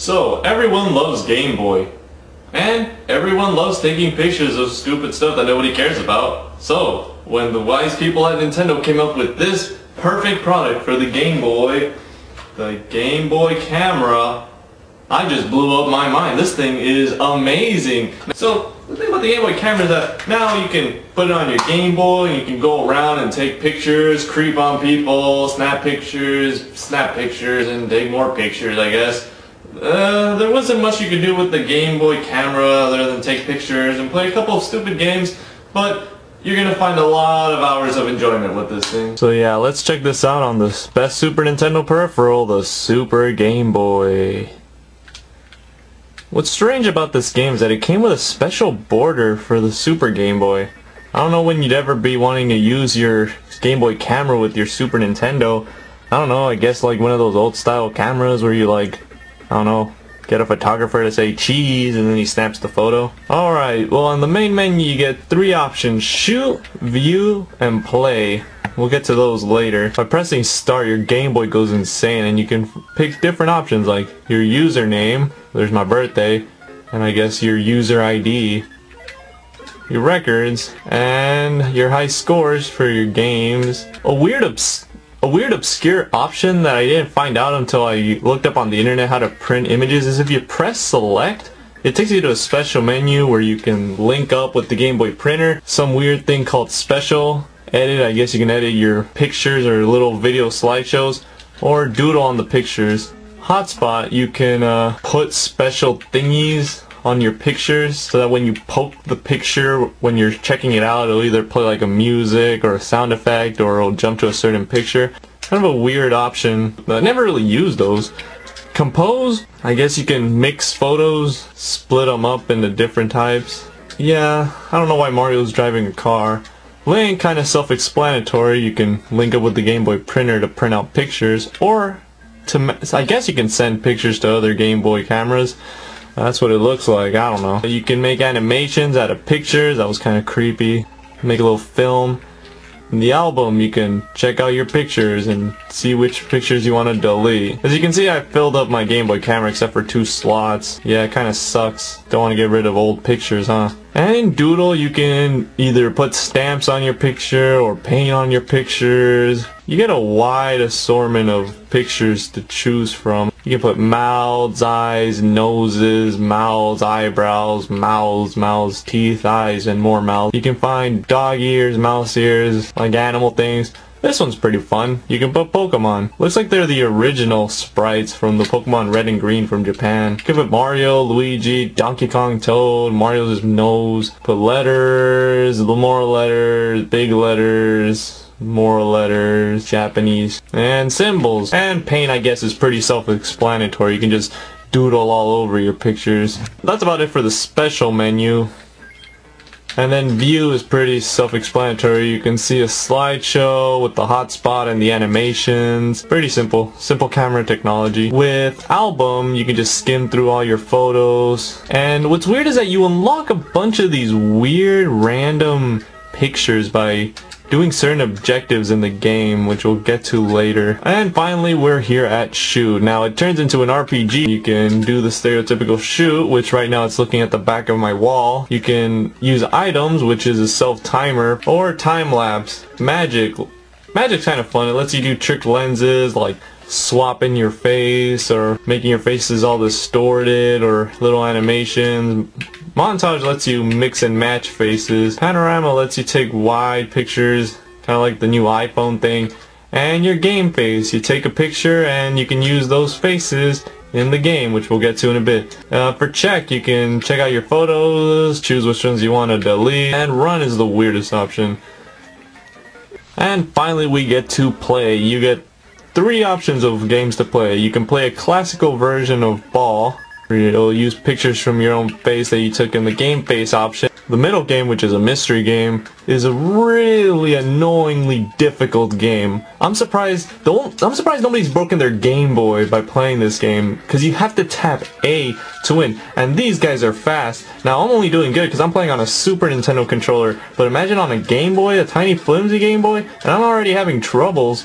So, everyone loves Game Boy. And everyone loves taking pictures of stupid stuff that nobody cares about. So, when the wise people at Nintendo came up with this perfect product for the Game Boy camera, I just blew up my mind. This thing is amazing. So, the thing about the Game Boy camera is that now you can put it on your Game Boy and you can go around and take pictures, creep on people, snap pictures, and take more pictures, I guess. There wasn't much you could do with the Game Boy camera other than take pictures and play a couple of stupid games, but you're gonna find a lot of hours of enjoyment with this thing. So yeah, let's check this out on the best Super Nintendo peripheral, the Super Game Boy. What's strange about this game is that it came with a special border for the Super Game Boy. I don't know when you'd ever be wanting to use your Game Boy camera with your Super Nintendo. I don't know, I guess like one of those old style cameras where you like, I don't know, get a photographer to say cheese and then he snaps the photo. Alright, well on the main menu you get three options: shoot, view, and play. We'll get to those later. By pressing start, your Game Boy goes insane and you can pick different options like your username, there's my birthday, and I guess your user ID, your records, and your high scores for your games. A weird obscure option that I didn't find out until I looked up on the internet how to print images is if you press select, it takes you to a special menu where you can link up with the Game Boy printer. Some weird thing called special edit. I guess you can edit your pictures or little video slideshows or doodle on the pictures. Hotspot, you can put special thingies on your pictures so that when you poke the picture when you're checking it out, it'll either play like a music or a sound effect or it'll jump to a certain picture. Kind of a weird option, but I never really used those. Compose, I guess you can mix photos, split them up into different types. Yeah, I don't know why Mario's driving a car. Link, kind of self-explanatory. You can link up with the Game Boy printer to print out pictures, or I guess you can send pictures to other Game Boy cameras. That's what it looks like, I don't know. You can make animations out of pictures, that was kind of creepy. Make a little film. In the album, you can check out your pictures and see which pictures you want to delete. As you can see, I filled up my Game Boy camera except for 2 slots. Yeah, it kind of sucks. Don't want to get rid of old pictures, huh? And in Doodle, you can either put stamps on your picture or paint on your pictures. You get a wide assortment of pictures to choose from. You can put mouths, eyes, noses, mouths, eyebrows, mouths, teeth, eyes, and more mouths. You can find dog ears, mouse ears, like animal things. This one's pretty fun. You can put Pokemon. Looks like they're the original sprites from the Pokemon Red and Green from Japan. You can put Mario, Luigi, Donkey Kong, Toad, Mario's nose. Put letters, more letters, big letters, more letters, Japanese, and symbols. And paint, I guess, is pretty self-explanatory. You can just doodle all over your pictures. That's about it for the special menu. And then view is pretty self-explanatory. You can see a slideshow with the hotspot and the animations. Pretty simple camera technology. With album, you can just skim through all your photos. And what's weird is that you unlock a bunch of these weird random pictures by doing certain objectives in the game, which we'll get to later. And finally, we're here at shoot. Now it turns into an RPG. You can do the stereotypical shoot, which right now it's looking at the back of my wall. You can use items, which is a self-timer, or time-lapse. Magic's kind of fun. It lets you do trick lenses, like swapping your face or making your faces all distorted or little animations. Montage lets you mix and match faces. Panorama lets you take wide pictures, kind of like the new iPhone thing. And your game face, you take a picture and you can use those faces in the game, which we'll get to in a bit. For check, you can check out your photos, choose which ones you want to delete, and run is the weirdest option. And finally we get to play. You get 3 options of games to play. You can play a classical version of Ball, where it'll use pictures from your own face that you took in the game face option. The middle game, which is a mystery game, is a really annoyingly difficult game. I'm surprised nobody's broken their Game Boy by playing this game, because you have to tap A to win, and these guys are fast. Now I'm only doing good because I'm playing on a Super Nintendo controller, but imagine on a Game Boy, a tiny flimsy Game Boy, and I'm already having troubles.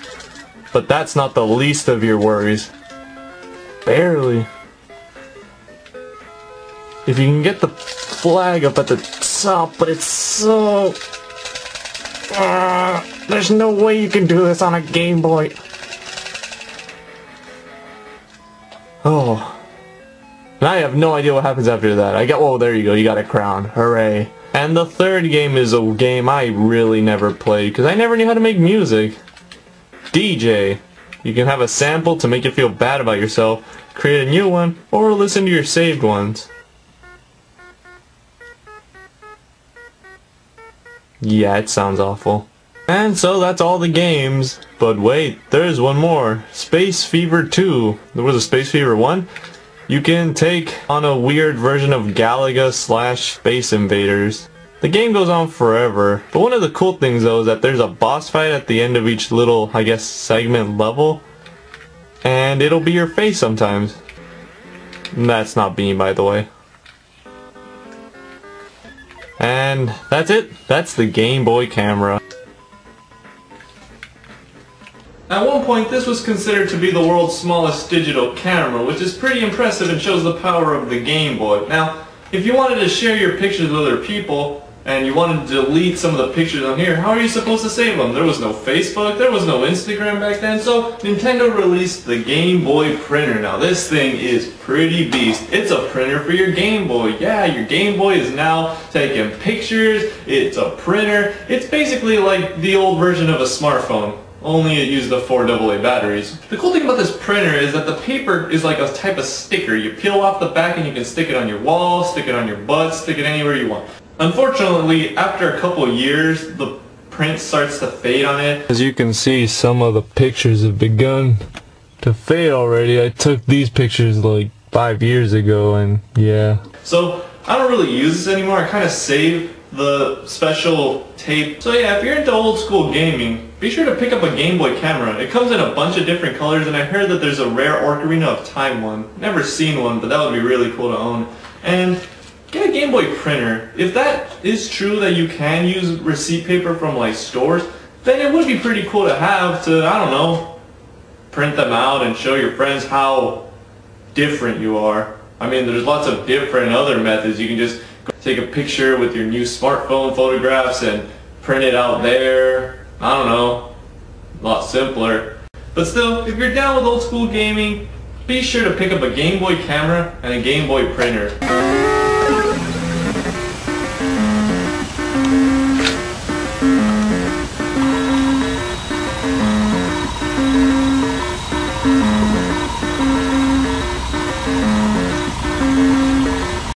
But that's not the least of your worries. Barely. if you can get the flag up at the top, but it's so... there's no way you can do this on a Game Boy. Oh. And I have no idea what happens after that. Oh, there you go, you got a crown. Hooray. And the third game is a game I really never played, because I never knew how to make music. DJ. You can have a sample to make you feel bad about yourself, create a new one, or listen to your saved ones. Yeah, it sounds awful. And so that's all the games. But wait, there's one more. Space Fever 2. There was a Space Fever 1. You can take on a weird version of Galaga / Space Invaders. The game goes on forever, but one of the cool things though is that there's a boss fight at the end of each little, I guess, segment level, and it'll be your face sometimes. That's not Bean, by the way. And that's it. That's the Game Boy camera. At one point, this was considered to be the world's smallest digital camera, which is pretty impressive and shows the power of the Game Boy. Now, if you wanted to share your pictures with other people, and you wanted to delete some of the pictures on here, how are you supposed to save them? There was no Facebook, there was no Instagram back then, so Nintendo released the Game Boy printer. Now this thing is pretty beast. It's a printer for your Game Boy. Yeah, your Game Boy is now taking pictures, it's a printer. It's basically like the old version of a smartphone, only it used the 4 AA batteries. The cool thing about this printer is that the paper is like a type of sticker. You peel off the back and you can stick it on your wall, stick it on your butt, stick it anywhere you want. Unfortunately, after a couple years, the print starts to fade on it. As you can see, some of the pictures have begun to fade already. I took these pictures like 5 years ago, and yeah. So, I don't really use this anymore. I kind of save the special tape. So yeah, if you're into old school gaming, be sure to pick up a Game Boy camera. It comes in a bunch of different colors, and I heard that there's a rare Ocarina of Time one. Never seen one, but that would be really cool to own. And get a Game Boy printer. If that is true that you can use receipt paper from like stores, then it would be pretty cool to have to, I don't know, print them out and show your friends how different you are. I mean, there's lots of different other methods. You can just take a picture with your new smartphone photographs and print it out there. I don't know, a lot simpler. But still, if you're down with old school gaming, be sure to pick up a Game Boy camera and a Game Boy printer.